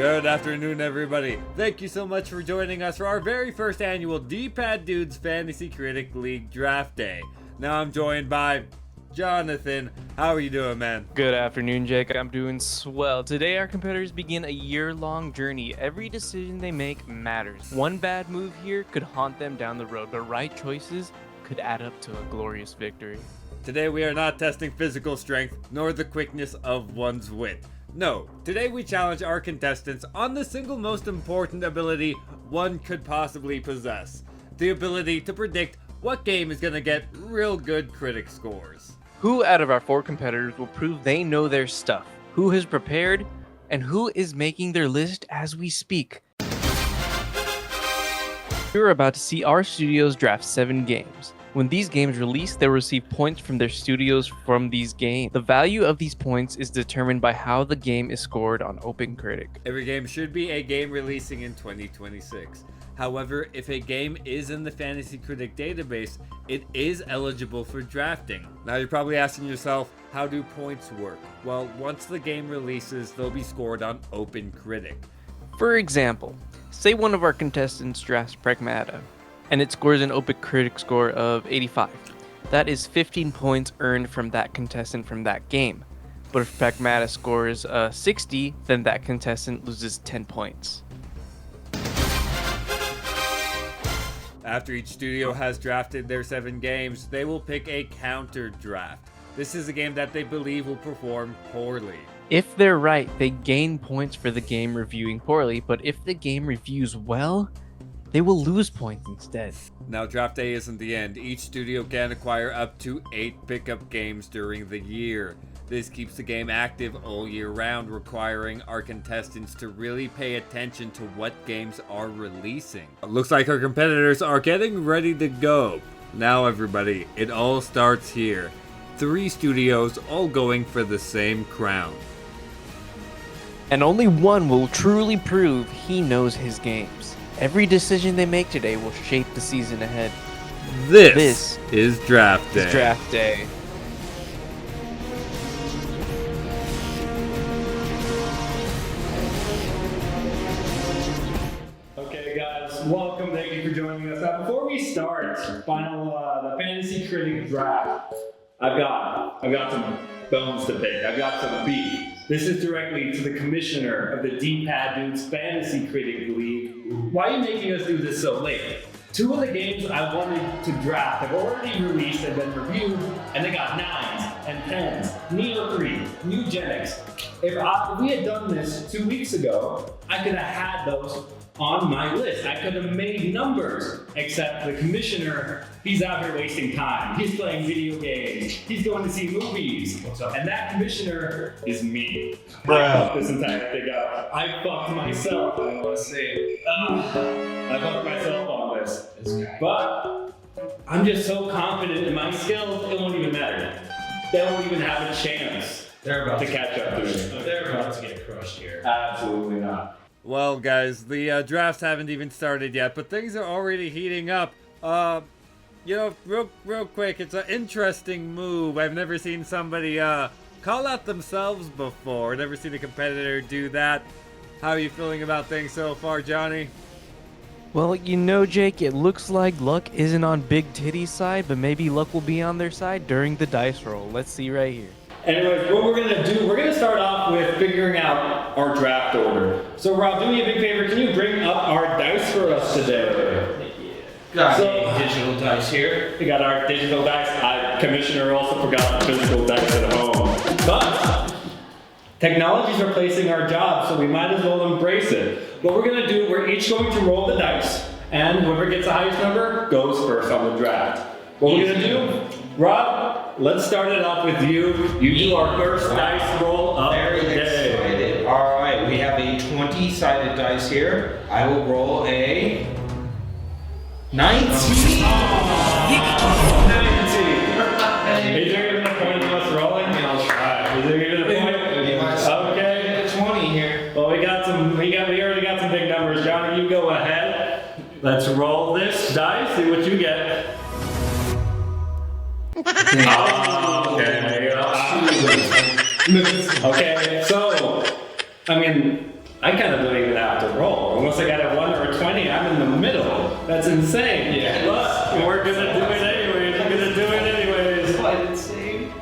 Good afternoon, everybody. Thank you so much for joining us for our very first annual D-Pad Dudes Fantasy Critic League Draft Day. Now I'm joined by Jonathan. How are you doing, man? Good afternoon, Jake. I'm doing swell. Today, our competitors begin a year-long journey. Every decision they make matters. One bad move here could haunt them down the road, but right choices could add up to a glorious victory. Today we are not testing physical strength, nor the quickness of one's wit. No, today we challenge our contestants on the single most important ability one could possibly possess. The ability to predict what game is gonna get real good critic scores. Who out of our four competitors will prove they know their stuff? Who has prepared? And who is making their list as we speak? You're about to see our studios draft 7 games. When these games release, they'll receive points from their studios from these games. The value of these points is determined by how the game is scored on OpenCritic. Every game should be a game releasing in 2026. However, if a game is in the Fantasy Critic database, it is eligible for drafting. Now you're probably asking yourself, how do points work? Well, once the game releases, they'll be scored on OpenCritic. For example, say one of our contestants drafts Pragmata, and it scores an OpenCritic score of 85. That is 15 points earned from that contestant from that game. But if Pragmata scores 60, then that contestant loses 10 points. After each studio has drafted their 7 games, they will pick a counter draft. This is a game that they believe will perform poorly. If they're right, they gain points for the game reviewing poorly, but if the game reviews well, they will lose points instead. Now, draft day isn't the end. Each studio can acquire up to 8 pickup games during the year. This keeps the game active all year round, requiring our contestants to really pay attention to what games are releasing. It looks like our competitors are getting ready to go. Now, everybody, it all starts here. 3 studios all going for the same crown. And only one will truly prove he knows his games. Every decision they make today will shape the season ahead. This is draft day. Draft day. Okay, guys, welcome. Thank you for joining us. Now, before we start, the fantasy critic draft, I've got some bones to pick. I've got some beef. This is directly to the commissioner of the D-Pad Dudes Fantasy Critic League. Why are you making us do this so late? 2 of the games I wanted to draft have already released and been reviewed, and they got 9s and 10s, Neo 3, New Gen X. If we had done this 2 weeks ago, I could have had those on my list. I could have made numbers, except the commissioner, he's out here wasting time. He's playing video games. He's going to see movies. What's up? And that commissioner is me. Bro. I fucked this entire thing up. I fucked myself. I want to say it. I fucked myself on this. This guy. But I'm just so confident in my skills, it won't even matter. They won't even have a chance They're about to catch up to me. They're about to get crushed here. Absolutely not. Well, guys, the drafts haven't even started yet, but things are already heating up. Real quick, it's an interesting move. I've never seen somebody call out themselves before. Never seen a competitor do that. How are you feeling about things so far, Johnny? Well, Jake, it looks like luck isn't on Big Titty's side, but maybe luck will be on their side during the dice roll. Let's see right here. Anyways, what we're gonna do, we're gonna start off with figuring out our draft order. So Rob, do me a big favor, can you bring up our dice for us today? Got So- a digital dice here. We got our digital dice. Commissioner also forgot physical dice at home. But technology's replacing our job, so we might as well embrace it. What we're gonna do, we're each going to roll the dice, and whoever gets the highest number goes first on the draft. What we're gonna do, Rob, let's start it off with you. You do our first dice roll of Very the day. excited. All right, we have a 20-sided dice here. I will roll a 19. Is there even a point of us rolling? I'll try. Is there even a point? Okay. 20 here. Well, we already got some big numbers. Johnny, you go ahead. Let's roll this dice, see what you get. Okay. Okay, so, I mean, I kind of don't even have to roll. Unless I got a 1 or a 20, I'm in the middle. That's insane. Yes. But we're gonna do it anyways. We're gonna do it anyways. Quite insane.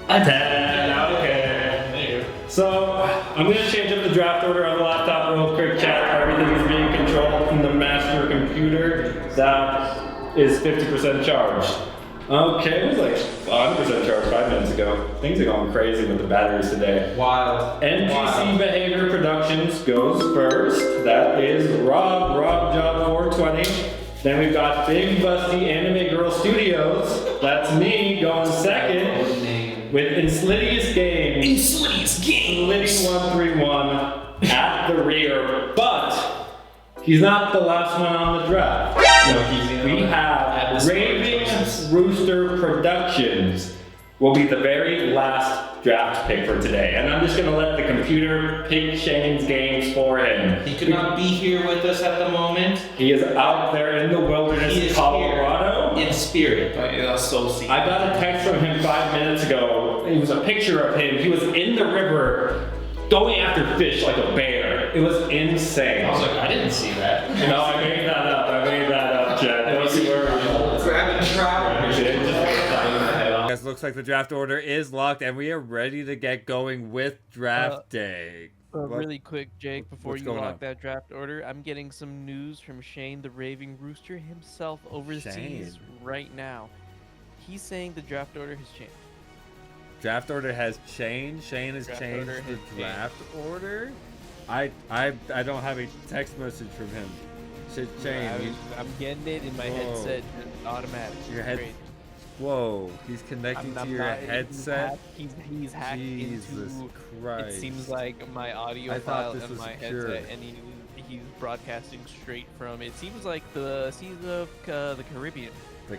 A 10. Okay. So I'm gonna change up the draft order on the laptop real quick. Chat. Everything is being controlled from the master computer. That is 50% charged. Okay, it was like 100% charged 5 minutes ago. Things are going crazy with the batteries today. Wild. NPC Behavior Productions goes first. That is Rob Job 420. Then we've got Big Busty Anime Girl Studios. That's me going second with Insidious Games. Insidious Games. Liddy131 at the rear, but he's not the last one on the draft. No, he's the We have Raving Rooster Productions will be the very last draft pick for today. And I'm just going to let the computer pick Shane's games for him. He could not be here with us at the moment. He is out there in the wilderness He is Colorado. here in spirit. That's so sweet. I got a text from him 5 minutes ago. It was a picture of him. He was in the river going after fish like a bear. It was insane. I was like, I didn't see that. No, I made that up. Chad. Don't you worry. Grabbing trout. Guys, looks like the draft order is locked, and we are ready to get going with draft day. What- Really quick, Jake, before what's you going lock on? that draft order, I'm getting some news from Shane the Raving Rooster himself overseas Shane. right now. He's saying the draft order has changed. Draft order has changed. Shane has Draft changed order the has draft order. I don't have a text message from him. Shane, I'm getting it in my Whoa. headset automatic. Your head- Great. whoa, he's connecting to your not- headset. He's hacked Jesus into. Christ! It seems like my audio I thought file this and was my secure. headset, and he's broadcasting straight from. It seems like the season of the Caribbean. The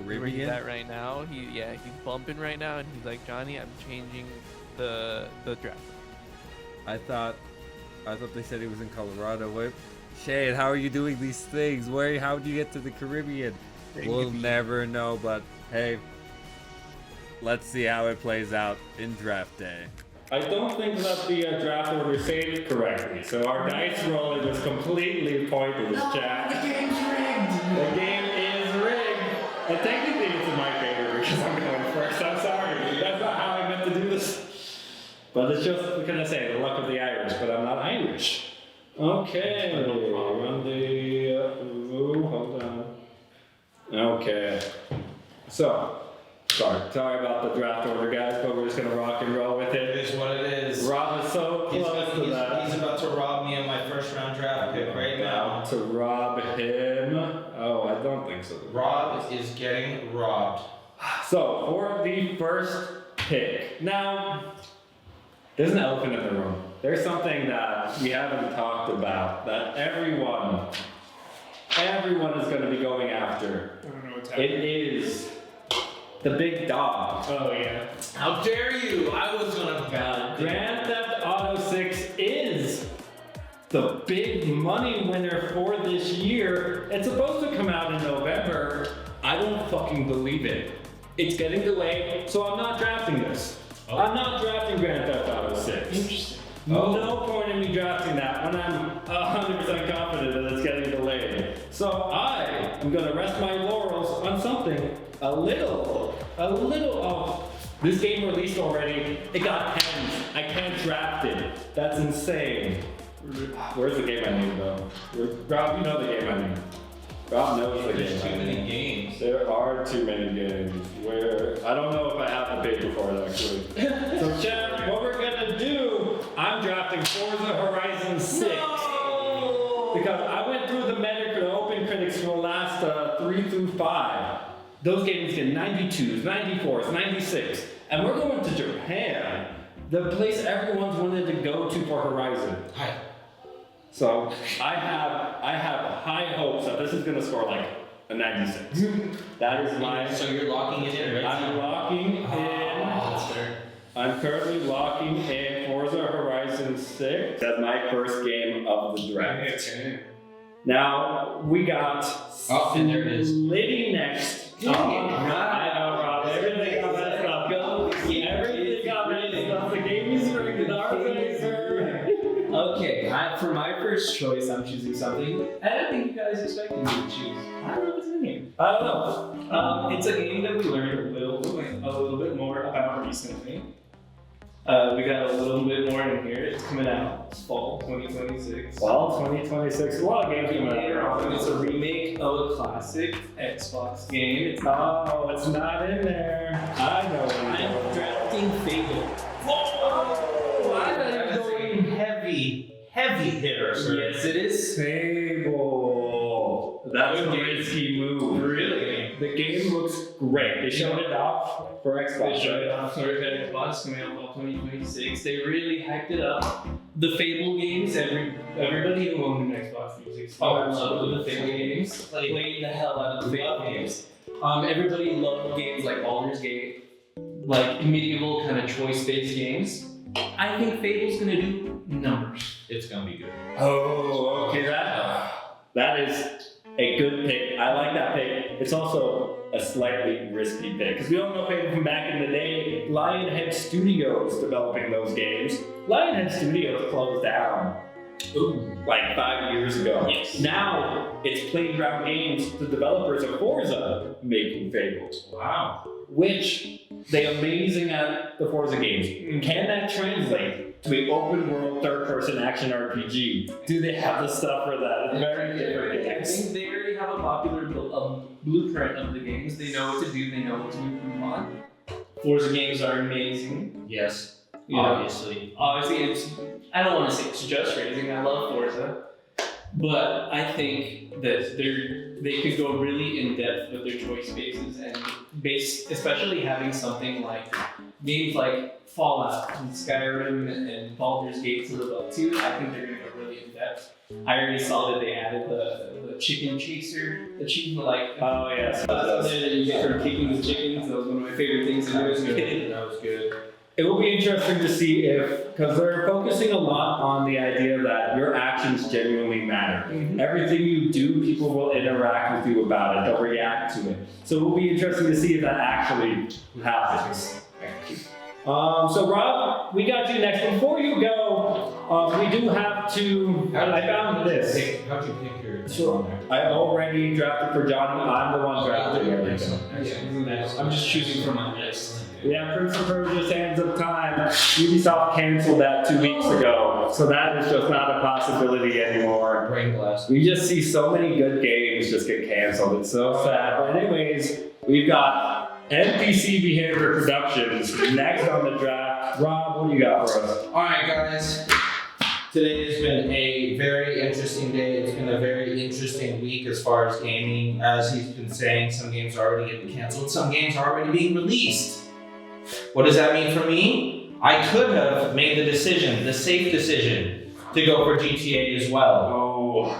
Where he's Caribbean. at right now. He's bumping right now, and he's like, Johnny, I'm changing the draft. I thought they said he was in Colorado. What? Shane, how are you doing these things? How would you get to the Caribbean? We'll never know, but hey, let's see how it plays out in draft day. I don't think that the draft order saved correctly, so our dice rolling was completely pointless, Jack. The game's rigged. The game is rigged. And technically it's in my favor because I'm going first. I'm sorry. That's not how I meant to do this. But it's just, what can I say, the luck of the Irish, but I'm not Irish. Okay. Run the, hold on. Okay. So, sorry about the draft order, guys, but we're just gonna rock and roll with It it. is what it is. Rob is so close to that. He's about to rob me of my first round draft pick right now. To rob him. Oh, I don't think so. Rob is getting robbed. So, for the first pick. Now, there's an elephant in the room. There's something that we haven't talked about that everyone is going to be going after. I don't know what's It happening. is the big dog. Oh yeah. How dare you? I was gonna Grand Theft Auto 6 is the big money winner for this year. It's supposed to come out in November. I don't fucking believe it. It's getting delayed, so I'm not drafting this. I'm not drafting Grand Theft Auto 6. Interesting. No point in me drafting that when I'm 100% confident that it's getting delayed. So I am gonna rest my laurels on something a little. Oh, this game released already. It got penned. I can't draft it. That's insane. Where's the game I need though? Rob, you know the game I need. Rob knows the There's game too I many need. games. There are too many games where I don't know if I have the pick before it actually. So chat, what we're gonna do, I'm drafting Forza Horizon 6. Because I went through the open critics for the last 3 through 5. Those games get 92s, 94s, 96. And we're going to Japan, the place everyone's wanted to go to for Horizon. Hi. So I have high hopes that this is gonna score like a 96. That is my. So you're locking it in, right? I'm locking in. That's fair. I'm currently locking in Forza Horizon 6 as my first game of the draft. Now we got Oh, and there it is. Liddy next. I know, Rob. Everything got messed up. Everything got messed up. The game is rigged in our favor. Okay, for my first choice, I'm choosing something I don't think you guys expected me to choose. I don't know if it's in here. I don't know. It's a game that we learned a little bit more about recently. We got a little bit more in here. It's coming out. It's fall 2026. Well, 2026, a lot of games coming out. And it's a remake of a classic Xbox game. It's Oh, it's not in there. I know what I'm drafting Fable. Whoa! I thought That's you were going a heavy hitter, sir. Yes, it is. Fable. That's a risky move. Really? The game looks great. They showed it off for Xbox. They showed it off for Xbox coming out fall 2026. They really hyped it up. The Fable games, everybody who owned an Xbox 360 loved the Fable games. Played the hell out of the Fable games. Everybody loved games like Baldur's Gate, like medieval kind of choice-based games. I think Fable's gonna do numbers. It's gonna be good. Oh, okay. That is a good pick. I like that pick. It's also a slightly risky pick because we don't know Fable from back in the day. Lionhead Studios developing those games. Lionhead Studios closed down. Like 5 years ago. Yes. Now it's Playground Games, the developers of Forza, making Fables, Wow. which they're amazing at the Forza games. Can that translate to an open world third-person action RPG? Do they have the stuff for that? It's very different I games. think they already have a popular blueprint of the games. They know what to do. They know what to improve on. Forza games are amazing. Yes, You know, obviously. Obviously, I don't want to say it's just racing. I love Forza, but I think that they could go really in depth with their choice spaces and especially having something like games like Fallout and Skyrim and Baldur's Gate to live up to. I think they're gonna go really in depth. I already saw that they added the chicken chaser achievement, like Oh yes. that you get from kicking the chickens. That was one of my favorite things to do as a kid. That was good. It will be interesting to see because they're focusing a lot on the idea that your actions genuinely matter. Everything you do, people will interact with you about it. They'll react to it. So it will be interesting to see if that actually happens. So Rob, we got you next. Before you go, we do have to. I found this. How'd you pick your So I already drafted for Johnny. I'm the one drafting everything. I'm just choosing from my list. We have Prince of Persia: Sands of Time. Ubisoft canceled that 2 weeks ago, so that is just not a possibility anymore. brain blast? We just see so many good games just get canceled. It's so sad. But anyways, we've got NPC Behavior Productions next on the draft. Rob, what do you got for us? Alright guys, today has been a very interesting day. It's been a very interesting week as far as gaming. As he's been saying, some games are already getting canceled, some games are already being released. What does that mean for me? I could have made the decision, the safe decision, to go for GTA as well.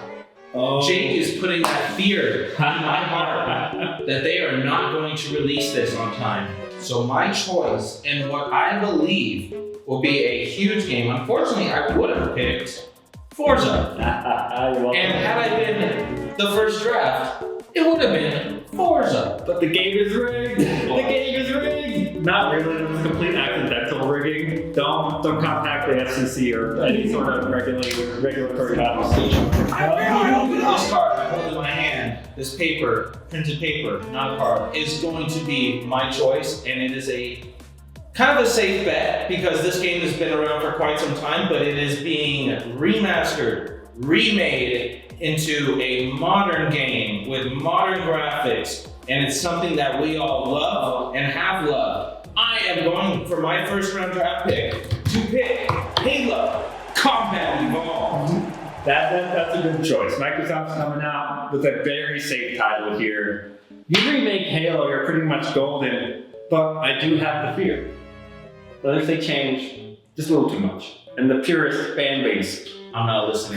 Jake is putting that fear in my heart that they are not going to release this on time. So my choice, and what I believe will be a huge game, unfortunately I would have picked Forza. And had I been the first draft, it would have been Forza. But the game is rigged. The game is rigged. Not really. It was complete accidental rigging. Don't contact the FCC or any sort of regulatory body. This card I hold in my hand, this paper, printed paper, not a card, is going to be my choice, and it is a kind of a safe bet because this game has been around for quite some time, but it is being remastered, remade into a modern game with modern graphics, and it's something that we all love and have loved. I am going for my first round draft pick to pick Halo Combat Evolved. That's a good choice. Microsoft's coming out with a very safe title here. You remake Halo, you're pretty much golden, but I do have the fear. What if they change just a little too much? And the purest fan base, I'm not listening.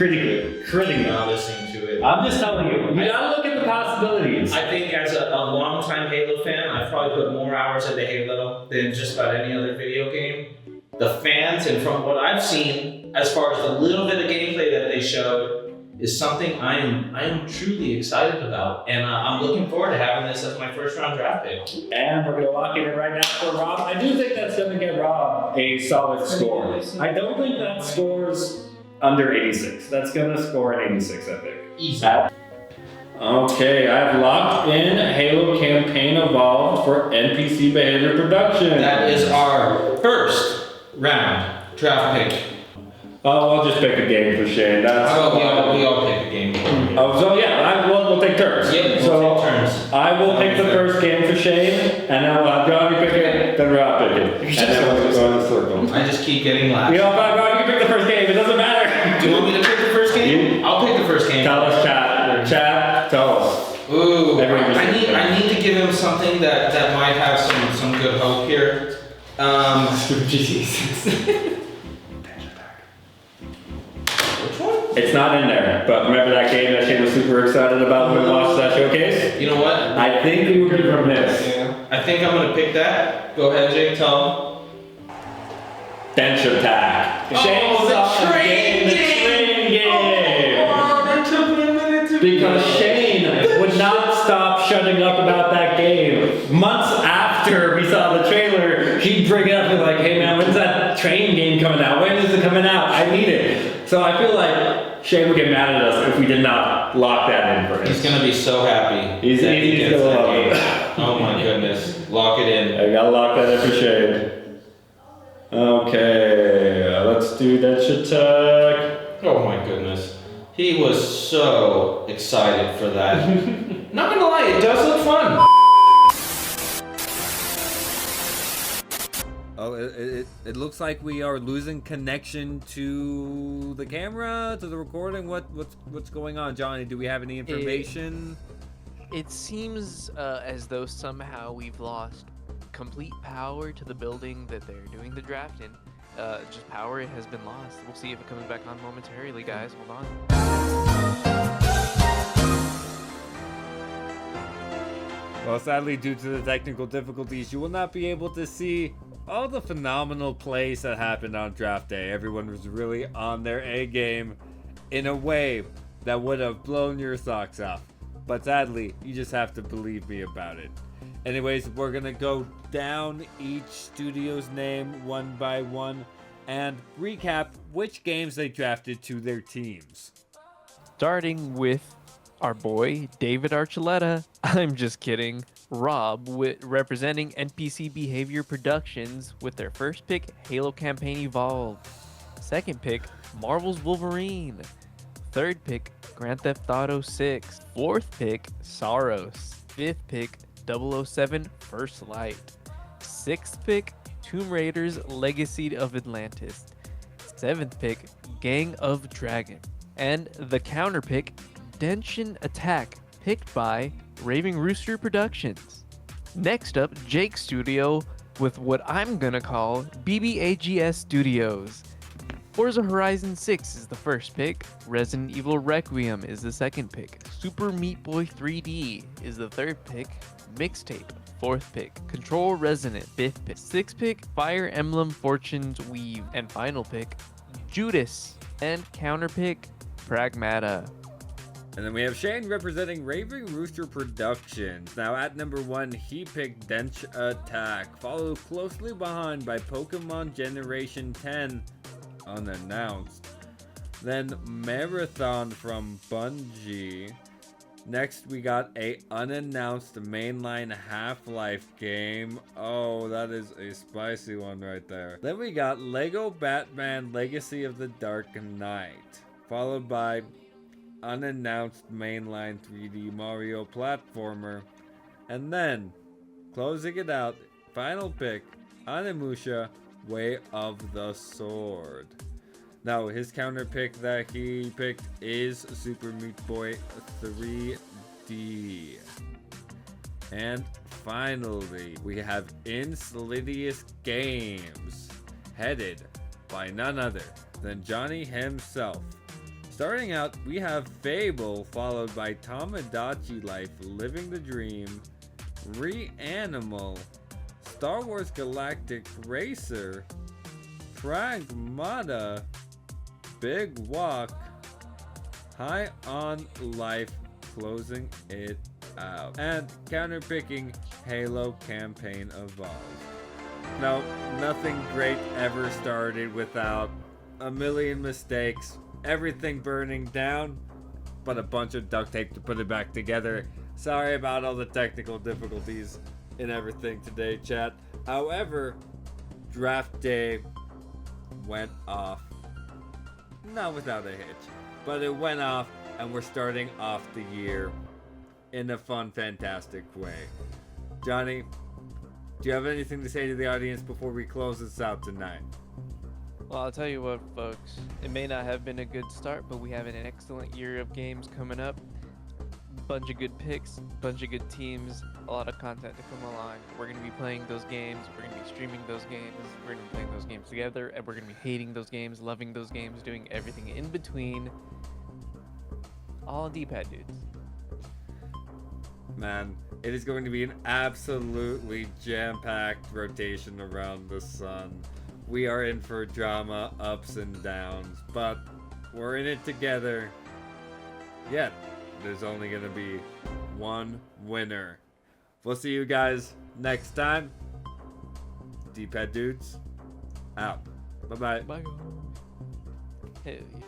critically. I'm not listening to it. I'm just telling you, you gotta look at the possibilities. I think as a long-time Halo fan, I've probably put more hours into Halo than just about any other video game. The fans, and from what I've seen, as far as the little bit of gameplay that they showed, is something I am truly excited about, and I'm looking forward to having this as my first round draft pick. And we're gonna lock it in right now for Rob. I do think that's gonna get Rob a solid score. I don't think that score's under 86. That's gonna score an 86, I think. Easy. Okay, I've locked in Halo Campaign Evolved for NPC Behavior Production. That is our first round draft pick. Oh, I'll just pick a game for Shane. That's How about we all pick a game? Oh, so yeah, we'll take turns. Yep, so we'll take turns. I will pick the first game for Shane, and then we'll have Johnny pick it, then Rob pick it. And then we'll go in a circle. I just keep getting last. You know, fine, Rob, you can pick the first game, it doesn't matter. Do you want me to pick the first game? I'll pick the first game. Tell us, chat, tell us. Ooh, Everyone just I need to give him something that might have some good hope here. Jesus. Which one? It's not in there, but remember that game that Shane was super excited about when we watched that showcase? You know what? I think we would be from this. Yeah. I think I'm gonna pick that. Go ahead, Jake, tell him. Bench Attack. Oh, Shane's the on train the game. train game. Oh, that took me a minute to Because Shane would not stop shutting up about that game. Months after we saw the trailer, he'd bring it up and like, hey man, when's that train game coming out? When is it coming out? I need it. So I feel like Shane would get mad at us if we did not lock that in for him. He's gonna be so happy. He's that he gets gonna that love game. it. Oh my goodness. Lock it in. I gotta lock that in for Shane. Okay, let's do Bench Attack. Oh my goodness. He was so excited for that. Not gonna lie, it does look fun. Oh, it looks like we are losing connection to the camera, to the recording. What's going on, Johnny? Do we have any information? It seems as though somehow we've lost complete power to the building that they're doing the draft in. Just power has been lost. We'll see if it comes back on momentarily, guys. Hold on. Well, sadly, due to the technical difficulties, you will not be able to see all the phenomenal plays that happened on draft day. Everyone was really on their A game in a way that would have blown your socks off. But sadly, you just have to believe me about it. Anyways, we're gonna go down each studio's name one by one and recap which games they drafted to their teams. Starting with our boy, David Archuleta. I'm just kidding. Rob, representing NPC Behavior Productions with their first pick, Halo Campaign Evolved. Second pick, Marvel's Wolverine. Third pick, Grand Theft Auto 6. Fourth pick, Saros. Fifth pick, 007 First Light. Sixth pick, Tomb Raiders Legacy of Atlantis. Seventh pick, Gang of Dragon. And the counter pick, Denshin Attack, picked by Raving Rooster Productions. Next up, Jake Studio with what I'm gonna call BBAGS Studios. Forza Horizon 6 is the first pick. Resident Evil Requiem is the second pick. Super Meat Boy 3D is the third pick. Mixtape, fourth pick. Control Resonant, fifth pick. Sixth pick, Fire Emblem Fortune's Weave. And final pick, Judas. And counter pick, Pragmata. And then we have Shane representing Raving Rooster Productions. Now at number 1, he picked Dench Attack, followed closely behind by Pokemon Generation 10, unannounced. Then Marathon from Bungie. Next we got a unannounced mainline Half-Life game. Oh, that is a spicy one right there. Then we got Lego Batman Legacy of the Dark Knight, followed by unannounced mainline 3D Mario platformer. And then, closing it out, final pick, Onimusha, Way of the Sword. Now, his counter pick that he picked is Super Meat Boy 3D. And finally, we have Insidious Games, headed by none other than Johnny himself. Starting out, we have Fable, followed by Tomodachi Life, Living the Dream, Reanimal, Star Wars Galactic Racer, Pragmata, Big Walk, High on Life, closing it out, and counterpicking Halo Campaign Evolved. Now, nothing great ever started without a million mistakes, everything burning down, but a bunch of duct tape to put it back together. Sorry about all the technical difficulties and everything today, chat. However, draft day went off. Not without a hitch, but it went off, and we're starting off the year in a fun, fantastic way. Johnny, do you have anything to say to the audience before we close this out tonight? Well, I'll tell you what, folks. It may not have been a good start, but we have an excellent year of games coming up. Bunch of good picks, bunch of good teams, a lot of content to come along. We're going to be playing those games, we're going to be streaming those games, we're going to be playing those games together, and we're going to be hating those games, loving those games, doing everything in between. All D-pad dudes. Man, it is going to be an absolutely jam-packed rotation around the sun. We are in for drama, ups and downs, but we're in it together. Yet, there's only going to be one winner. We'll see you guys next time. D-pad dudes, out. Bye-bye. Bye. Hell yeah.